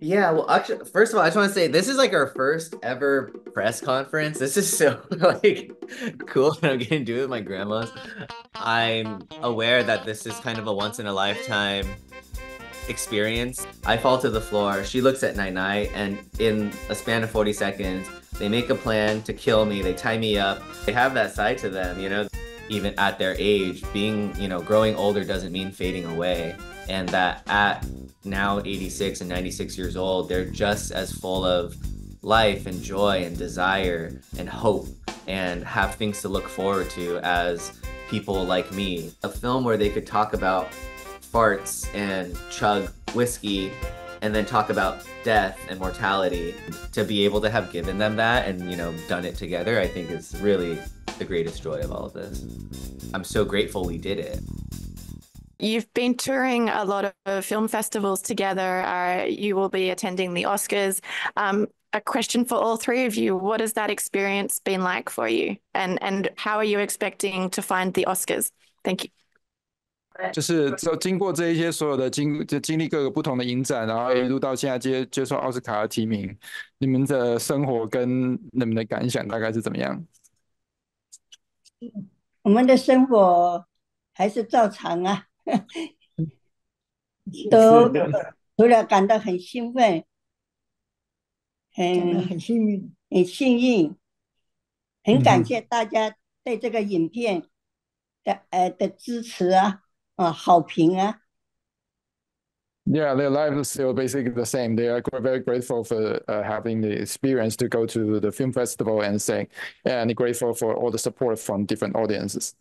Yeah, well, actually, first of all, I just want to say this is like our first ever press conference. This is so like cool that I'm getting to do it with my grandma's. I'm aware that this is kind of a once in a lifetime experience. I fall to the floor. She looks at Night Night, and in a span of 40 seconds, they make a plan to kill me. They tie me up. They have that side to them, you know, even at their age, being, you know, growing older doesn't mean fading away. And that at now 86 and 96 years old, they're just as full of life and joy and desire and hope and have things to look forward to as people like me. A film where they could talk about farts and chug whiskey and then talk about death and mortality. To be able to have given them that and, you know, done it together, I think is really the greatest joy of all of this. I'm so grateful we did it. You've been touring a lot of film festivals together. You will be attending the Oscars. A question for all three of you. What has that experience been like for you? And how are you expecting to find the Oscars? Thank you. 就是经过这一些所有的经历各个不同的影展，然后一路到现在接受奥斯卡的提名，你们的生活跟你们的感想大概是怎么样？我们的生活还是照常啊，都除了感到很兴奋、很很幸运，很感谢大家对这个影片的支持好评啊。Yeah, their life is still basically the same. They are very grateful for having the experience to go to the film festival and sing, and grateful for all the support from different audiences.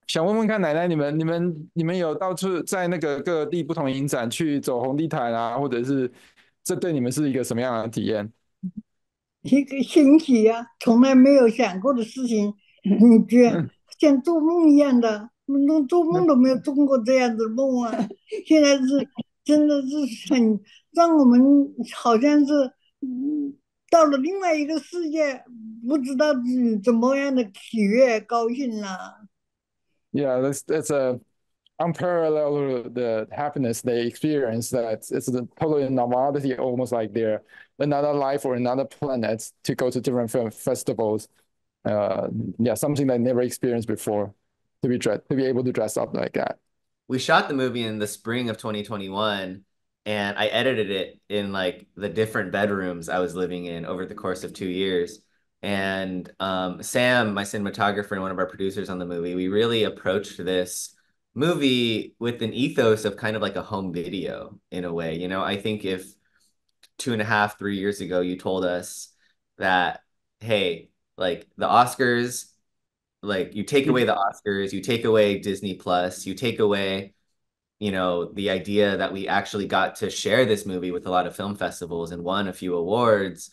想问问看，奶奶，你们有到处在那个各地不同影展去走红地毯啊，或者是这对你们是一个什么样的体验？一个新奇啊，从来没有想过的事情，你觉得像做梦一样的，做梦都没有做过这样子的梦啊！现在是真的是很让我们好像是到了另外一个世界，不知道怎么样的喜悦、高兴啦。Yeah, that's a unparalleled the happiness they experience. That it's a totally normality, almost like they're another life or another planet to go to different film festivals. Uh, yeah, something they never experienced before to be able to dress up like that. We shot the movie in the spring of 2021 and I edited it in like the different bedrooms I was living in over the course of 2 years. And Sam, my cinematographer and one of our producers on the movie, we really approached this movie with an ethos of kind of like a home video in a way. You know, I think if 2.5, 3 years ago you told us that, hey, like the Oscars, like you take away the Oscars, you take away Disney Plus, you take away, you know, the idea that we actually got to share this movie with a lot of film festivals and won a few awards.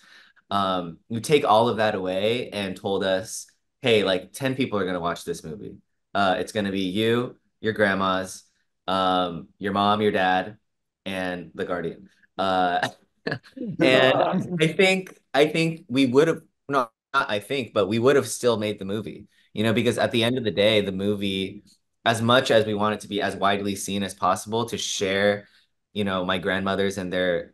You take all of that away and told us, hey, like 10 people are going to watch this movie. It's going to be you, your grandmas, your mom, your dad, and The Guardian. And I think we would have, no, not I think, but we would have still made the movie, you know, because at the end of the day, the movie, as much as we want it to be as widely seen as possible to share, you know, my grandmothers and their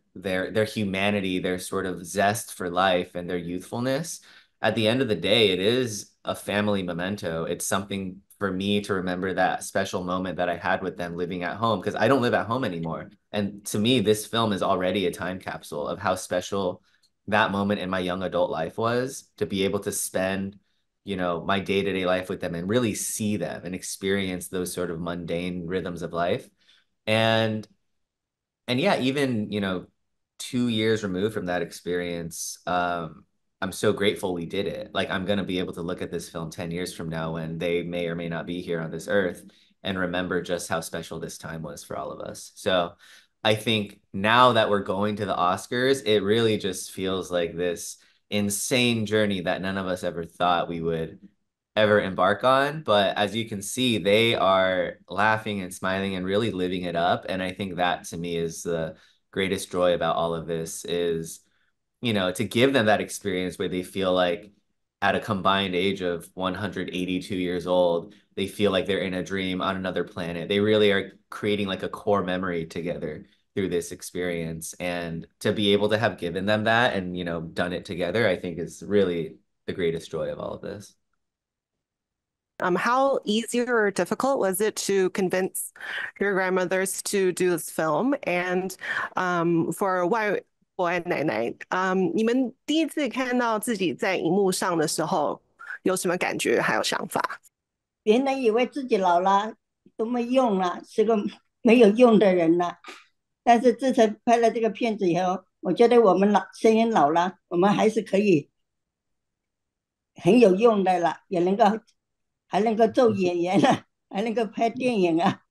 humanity, their sort of zest for life and their youthfulness, at the end of the day, it is a family memento. It's something for me to remember that special moment that I had with them living at home because I don't live at home anymore. And to me, this film is already a time capsule of how special that moment in my young adult life was to be able to spend, you know, my day-to-day life with them and really see them and experience those sort of mundane rhythms of life. And and yeah, even, you know, 2 years removed from that experience, I'm so grateful we did it. Like I'm gonna be able to look at this film 10 years from now when they may or may not be here on this earth and remember just how special this time was for all of us. So I think now that we're going to the Oscars, it really just feels like this insane journey that none of us ever thought we would ever embark on. But as you can see, they are laughing and smiling and really living it up. And I think that to me is the greatest joy about all of this is, you know, to give them that experience where they feel like at a combined age of 182 years old, they feel like they're in a dream on another planet. They really are creating like a core memory together through this experience. And to be able to have given them that and, you know, done it together, I think is really the greatest joy of all of this. How easy or difficult was it to convince your grandmothers to do this film? And for 外婆 and 奶奶，你们第一次看到自己在荧幕上的时候，有什么感觉还有想法？别人以为自己老了都没用了，是个没有用的人了。但是自从拍了这个片子以后，我觉得我们声音老了，我们还是可以很有用的了，还能够做演员了，还能够拍电影啊，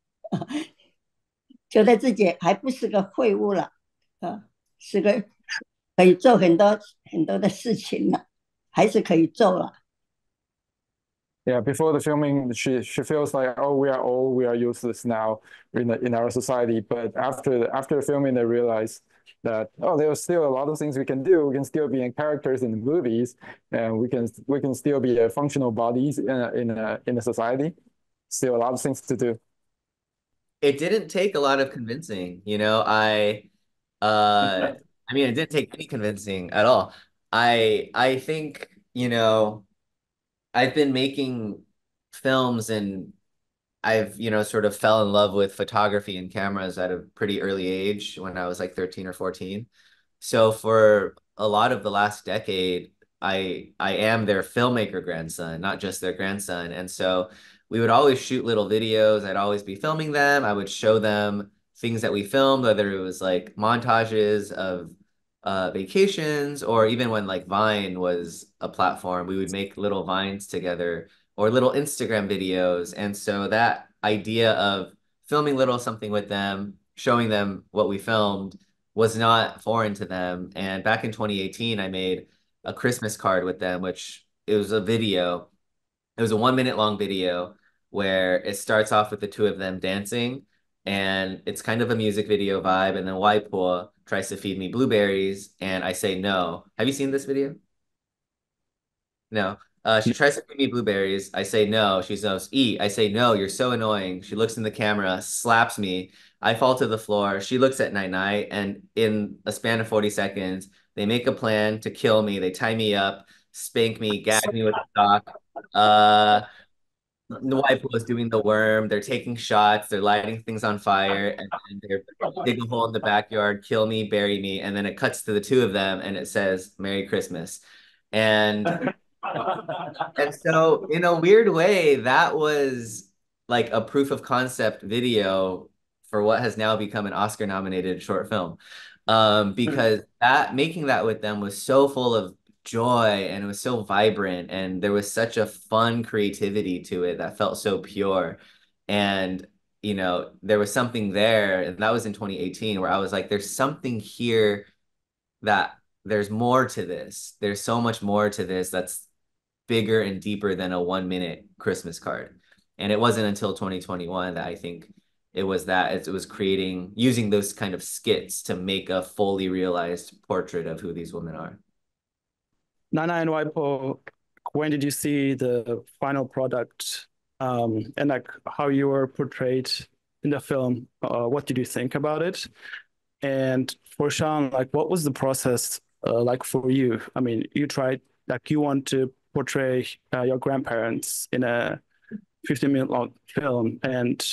觉得自己还不是个废物了，是个可以做很多很多的事情了，还是可以做了。Yeah, before the filming, she feels like, oh, we are old, we are useless now in our society. But after filming, they realize that, oh, there's still a lot of things we can do. We can still be in characters in the movies, and we can still be a functional bodies in a society. Still a lot of things to do. It didn't take a lot of convincing, you know. I mean, it didn't take any convincing at all. I think, you know, I've been making films and I've, you know, sort of fell in love with photography and cameras at a pretty early age when I was like 13 or 14. So for a lot of the last decade, I am their filmmaker grandson, not just their grandson. And so we would always shoot little videos. I'd always be filming them. I would show them things that we filmed, whether it was like montages of vacations, or even when like Vine was a platform, we would make little Vines together or little Instagram videos. And so that idea of filming little something with them, showing them what we filmed was not foreign to them. And back in 2018, I made a Christmas card with them, which it was a video. It was a 1 minute long video where it starts off with the two of them dancing, and it's kind of a music video vibe. And then Waipo tries to feed me blueberries, and I say no. Have you seen this video? No. She tries to feed me blueberries. I say no. She says, eat. I say no. You're so annoying. She looks in the camera, slaps me. I fall to the floor. She looks at Night Night, and in a span of 40 seconds, they make a plan to kill me. They tie me up, spank me, gag me with a sock. The wife was doing the worm. They're taking shots. They're lighting things on fire, and they're dig a hole in the backyard, kill me, bury me, and then it cuts to the two of them, and it says "Merry Christmas," and and so in a weird way, that was like a proof of concept video for what has now become an Oscar-nominated short film, because that making that with them was so full of joy and it was so vibrant and there was such a fun creativity to it that felt so pure. And you know, there was something there, and that was in 2018, where I was like, there's something here that there's more to this. There's so much more to this that's bigger and deeper than a 1 minute Christmas card. And it wasn't until 2021 that I think it was creating, using those kind of skits to make a fully realized portrait of who these women are. Nana and Waipo, when did you see the final product, and like how you were portrayed in the film? What did you think about it? And for Sean, like what was the process like for you? I mean, you tried, like you want to portray your grandparents in a 15-minute long film, and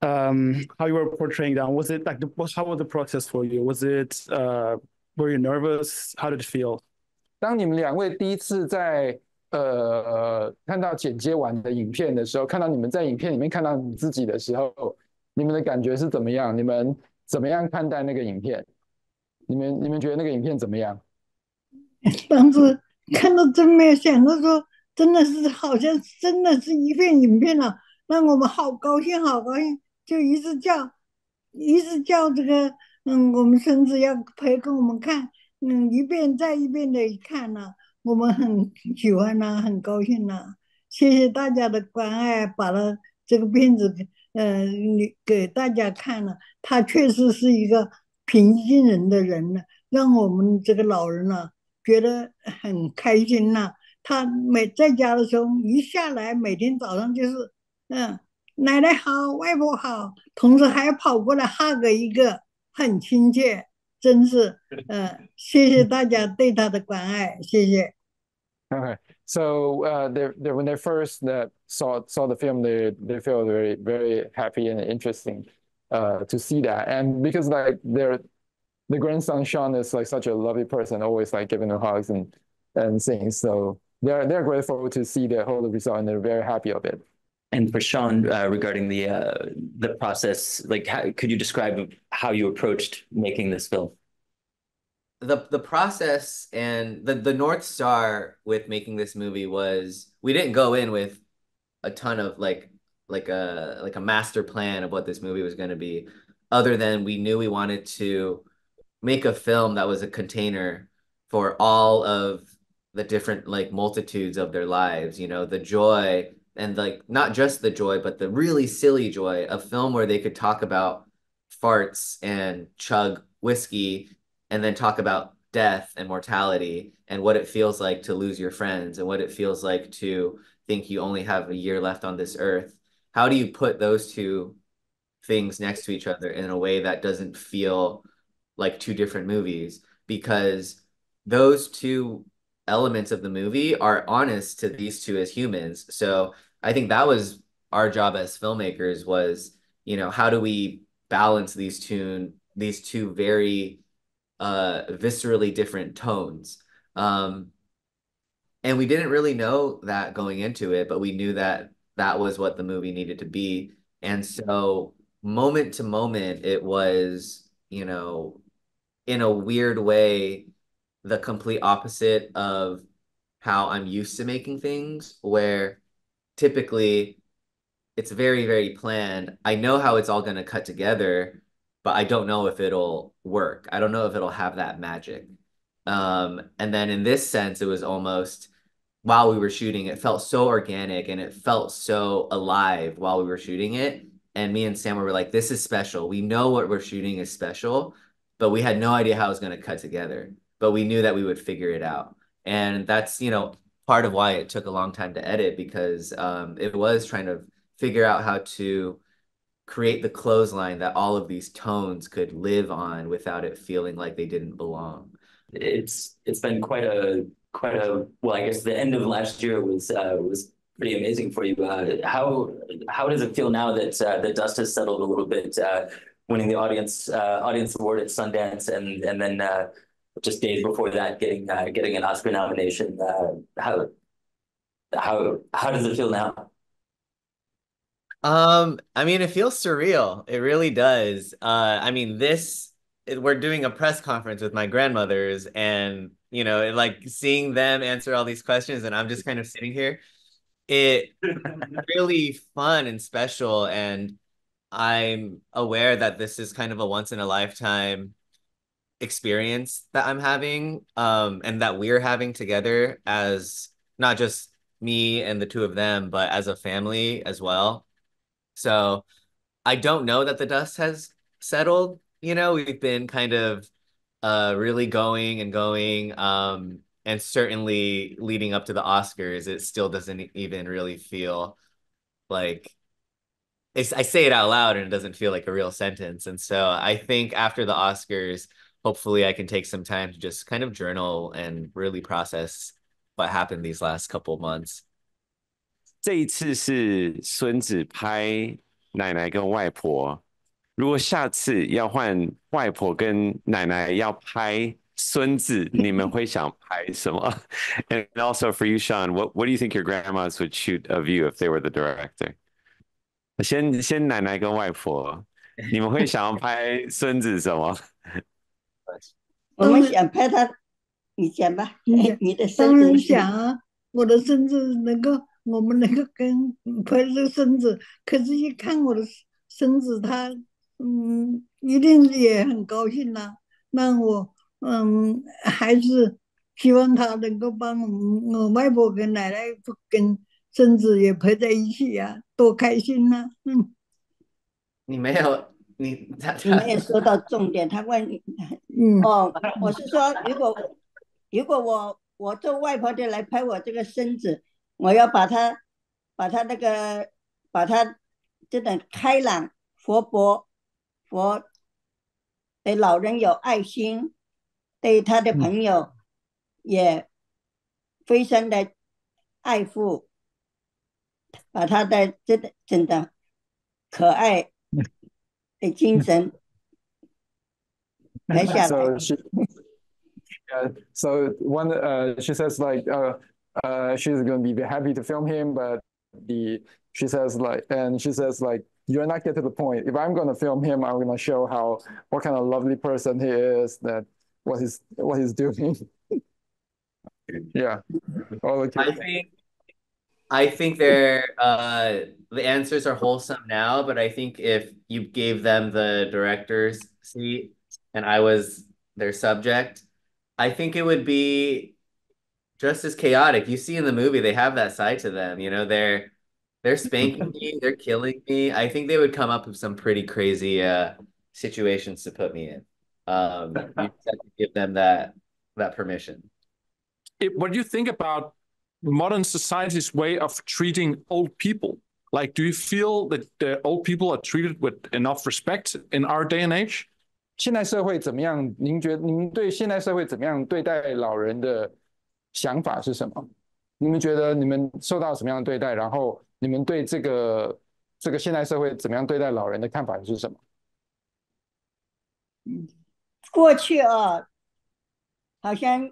how you were portraying them. Was it like how was the process for you? Was it were you nervous? How did it feel? 当你们两位第一次在看到剪接完的影片的时候，看到你们在影片里面看到你自己的时候，你们的感觉是怎么样？你们怎么样看待那个影片？你们觉得那个影片怎么样？当时看到真没有想到说，真的是好像真的是一片影片了，让我们好高兴，好高兴，就一直叫这个，我们孙子要陪跟我们看，一遍再一遍的看了，我们很喜欢呐，很高兴呐，谢谢大家的关爱，把了这个片子给大家看了，他确实是一个平易近人的人呢，让我们这个老人呢觉得很开心呐。他在家的时候一下来，每天早上就是奶奶好，外婆好，同时还跑过来 hug 一个，很亲切，真是，谢谢大家对他的关爱，谢谢。Okay, so when they first saw the film, they feel very happy and interesting to see that, and because like the grandson Sean is like such a lovely person, always like giving them hugs and things. So they're grateful to see the whole result, and they're very happy of it. And for Sean, regarding the process, like could you describe how you approached making this film? The process and the North Star with making this movie was we didn't go in with a ton of like a master plan of what this movie was going to be, other than we knew we wanted to make a film that was a container for all of the different like multitudes of their lives, you know, the joy and like not just the joy, but the really silly joy, a film where they could talk about farts and chug whiskey and then talk about death and mortality and what it feels like to lose your friends and what it feels like to think you only have a year left on this earth. How do you put those two things next to each other in a way that doesn't feel like two different movies? Because those two elements of the movie are honest to these two as humans. So I think that was our job as filmmakers was, you know, how do we balance these two very viscerally different tones. And we didn't really know that going into it, but we knew that that was what the movie needed to be. And so moment to moment, it was, you know, in a weird way, the complete opposite of how I'm used to making things, where typically it's very, very planned. I know how it's all going to cut together, but I don't know if it'll work. I don't know if it'll have that magic. And then in this sense, it was almost while we were shooting, it felt so organic and it felt so alive while we were shooting it. And me and Sam were like, this is special. We know what we're shooting is special, but we had no idea how it was going to cut together. But we knew that we would figure it out. And that's, you know, part of why it took a long time to edit because it was trying to figure out how to create the clothesline that all of these tones could live on without it feeling like they didn't belong. It's been quite a well, I guess the end of last year was pretty amazing for you. How does it feel now that the dust has settled a little bit, winning the audience award at Sundance and then just days before that getting an Oscar nomination? How does it feel now? I mean, it feels surreal. It really does. I mean, we're doing a press conference with my grandmothers and, you know, like seeing them answer all these questions and I'm just kind of sitting here. It's really fun and special. And I'm aware that this is kind of a once in a lifetime experience that I'm having, and that we're having together as not just me and the two of them, but as a family as well. So I don't know that the dust has settled. You know, we've been kind of really going and going. And certainly leading up to the Oscars, it still doesn't even really feel like I say it out loud and it doesn't feel like a real sentence. And so I think after the Oscars, hopefully I can take some time to just kind of journal and really process what happened these last couple of months. 这一次是孙子拍奶奶跟外婆，如果下次要换外婆跟奶奶要拍孙子，你们会想拍什么？And also for you, Sean, what do you think your grandmas would shoot of you if they were the director? 先奶奶跟外婆，你们会想要拍孙子什么？我们想拍他，你讲吧，你的孙当然子想啊，我的孙子我们能够跟拍这个孙子，可是一看我的孙子，他一定也很高兴啦。那我还是希望他能够帮我外婆跟奶奶跟孙子也陪在一起呀、多开心呐、你没有你没有说到重点，他问你，我是说，如果我做外婆的来拍我这个孙子，我要把他这种开朗、活泼，佛对老人有爱心，对他的朋友也非常的爱护，把他的真的可爱的精神拍下来。So she, so one, she says like, she's gonna be happy to film him, but she says like, you're not get to the point. If I'm gonna film him, I'm gonna show what kind of lovely person he is, that what he's doing. Yeah. I think they're the answers are wholesome now, but I think if you gave them the director's seat and I was their subject, I think it would be just as chaotic. You see in the movie, they have that side to them. You know, they're spanking me, they're killing me. I think they would come up with some pretty crazy situations to put me in. You just have to give them that permission. What do you think about modern society's way of treating old people? Like, do you feel that the old people are treated with enough respect in our day and age? 现代社会怎么样？您对现代社会怎么样对待老人的想法是什么？你们觉得你们受到什么样的对待？然后你们对这个现代社会怎么样对待老人的看法是什么？过去啊，好像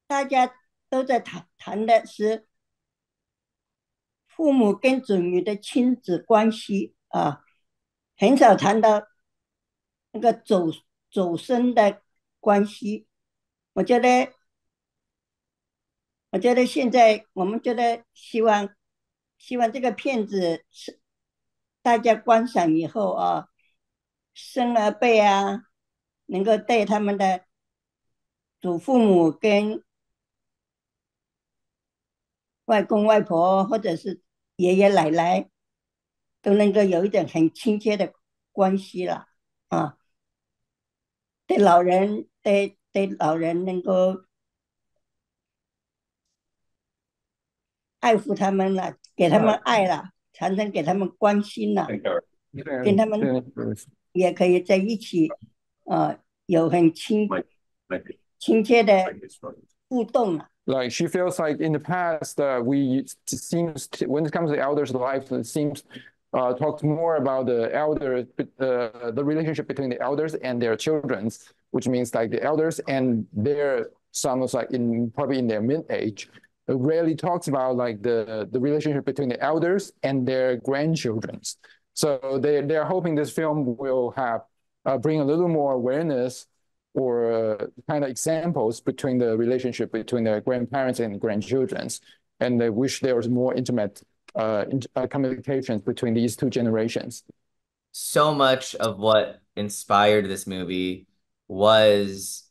大家都在谈的是父母跟子女的亲子关系啊，很少谈到那个走生的关系。我觉得现在我们觉得希望这个片子是大家观赏以后啊，生儿辈啊，能够对他们的祖父母跟外公外婆或者是爷爷奶奶都能够有一种很亲切的关系了啊，对老人能够爱护他们了，给他们爱了，常常给他们关心了，跟他们也可以在一起，有很亲切的互动了。Like she feels like in the past, when it comes to elders' life, it seems talked more about the relationship between the elders and their children, which means like the elders and their sons, like probably in their mid-age, rarely talks about like the relationship between the elders and their grandchildren. So they're hoping this film will have bring a little more awareness or kind of examples between the relationship between the grandparents and grandchildren, and they wish there was more intimate communications between these two generations. So much of what inspired this movie was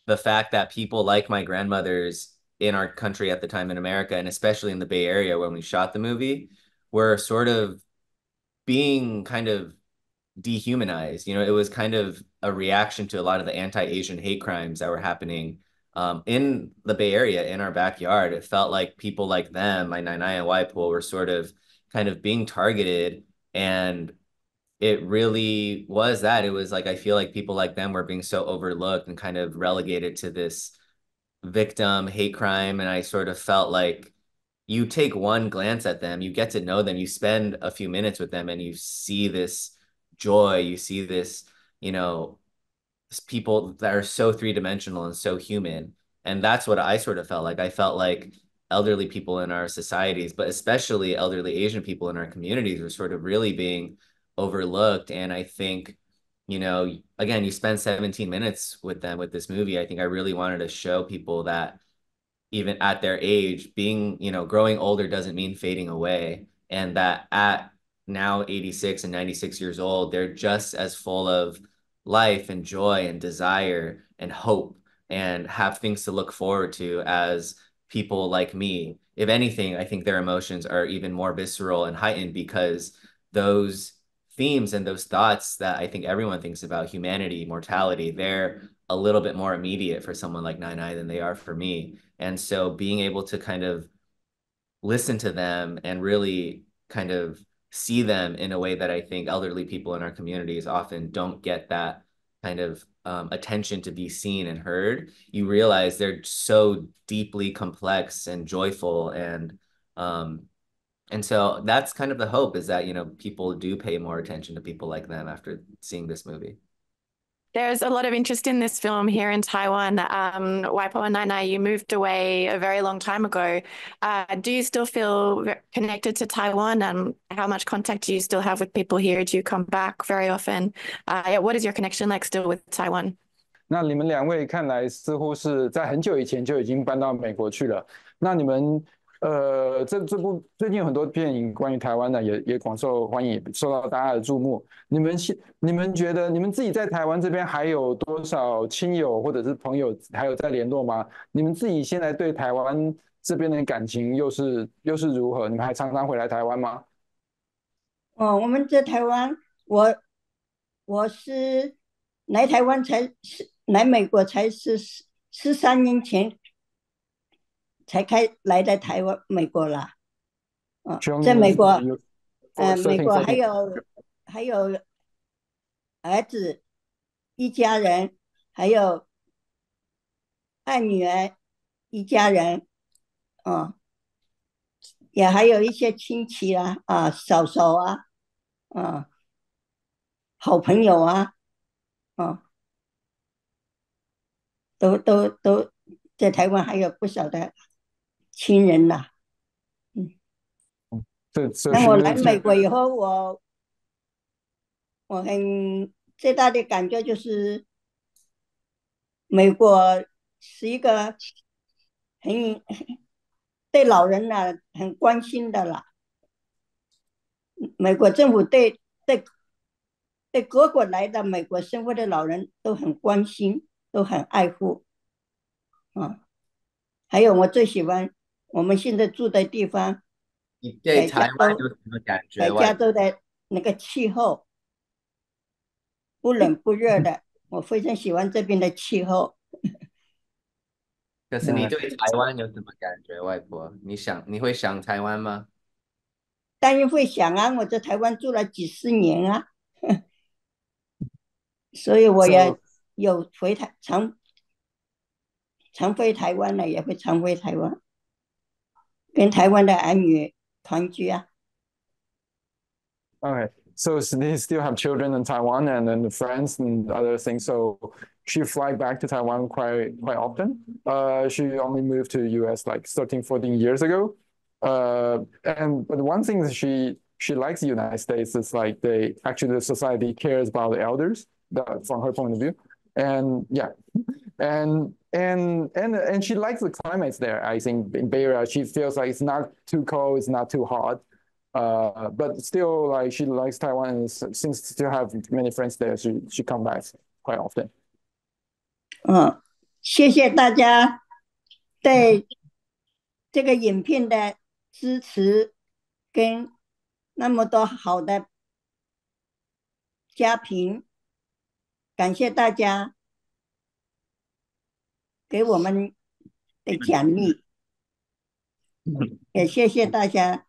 the fact that people like my grandmothers in our country at the time in America, and especially in the Bay Area when we shot the movie, were sort of being kind of dehumanized. You know, it was kind of a reaction to a lot of the anti-Asian hate crimes that were happening in the Bay Area, in our backyard. It felt like people like them, my Nainai and Waipo, were sort of kind of being targeted, and it really was that. It was like, I feel like people like them were being so overlooked and kind of relegated to this victim hate crime. And I sort of felt like you take one glance at them, you get to know them, you spend a few minutes with them, and you see this joy, you see this, you know, people that are so three-dimensional and so human. And that's what I sort of felt like. I felt like elderly people in our societies, but especially elderly Asian people in our communities, were sort of really being overlooked. And I think, you know, again, you spend 17 minutes with them with this movie. I think I really wanted to show people that even at their age, being, you know, growing older doesn't mean fading away. And that at now 86 and 96 years old, they're just as full of life and joy and desire and hope and have things to look forward to as people like me. If anything, I think their emotions are even more visceral and heightened because those themes and those thoughts that I think everyone thinks about, humanity, mortality, they're a little bit more immediate for someone like Nainai than they are for me. And so being able to kind of listen to them and really kind of see them in a way that I think elderly people in our communities often don't get that kind of attention to be seen and heard. You realize they're so deeply complex and joyful, and so that's kind of the hope, is that, you know, people do pay more attention to people like them after seeing this movie. There's a lot of interest in this film here in Taiwan. Waipo and Nai, you moved away a very long time ago. Do you still feel connected to Taiwan, and how much contact do you still have with people here? Do you come back very often? What is your connection like still with Taiwan? 那你们两位看来似乎是在很久以前就已经搬到美国去了。那你们这部最近有很多电影关于台湾的也广受欢迎，受到大家的注目。你们觉得你们自己在台湾这边还有多少亲友或者是朋友还有在联络吗？你们自己现在对台湾这边的感情又是如何？你们还常常回来台湾吗？我们在台湾，我是来台湾来美国才是13年前才来的美国啦。在美国，美国还有儿子一家人，还有2女儿一家人，也还有一些亲戚啦，嫂嫂啊，好朋友啊，都在台湾还有不少的亲人啦。那我来美国以后，我最大的感觉就是美国是一个对老人很关心的啦。美国政府对各国来的美国生活的老人都很关心，都很爱护。还有我最喜欢我们现在住的地方，你对台湾有什么感觉？在加州的那个气候，不冷不热的，我非常喜欢这边的气候。可是你对台湾有什么感觉，外婆？你会想台湾吗？当然会想啊，我在台湾住了几十年啊，所以我也有常回台湾了，也会常回台湾，跟台湾的儿女团聚啊。Okay, so they still have children in Taiwan and then the friends and other things. So she fly back to Taiwan quite often. She only moved to the US like 13, 14 years ago. But one thing that she likes the United States is like the society cares about the elders from her point of view. And yeah, and she likes the climates there. I think in Bay Area, she feels like it's not too cold, it's not too hot. But still, like she likes Taiwan and seems to still have many friends there. She comes back quite often. 谢谢大家对这个影片的支持，跟那么多好的家评，感谢大家给我们的奖励，也谢谢大家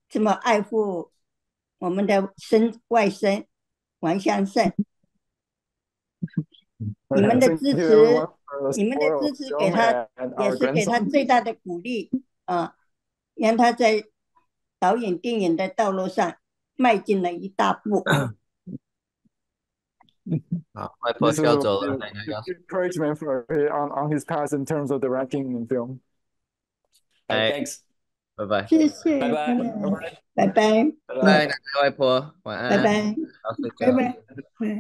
这么爱护我们的外甥王相胜。你们的支持给他也是给他最大的鼓励让他在导演电影的道路上迈进了一大步。好，外婆要走了， encouragement for on his path in terms of directing and film. Thanks. 拜拜。谢谢，拜拜。拜拜，拜拜，外婆，晚安。拜拜，好睡觉。拜拜。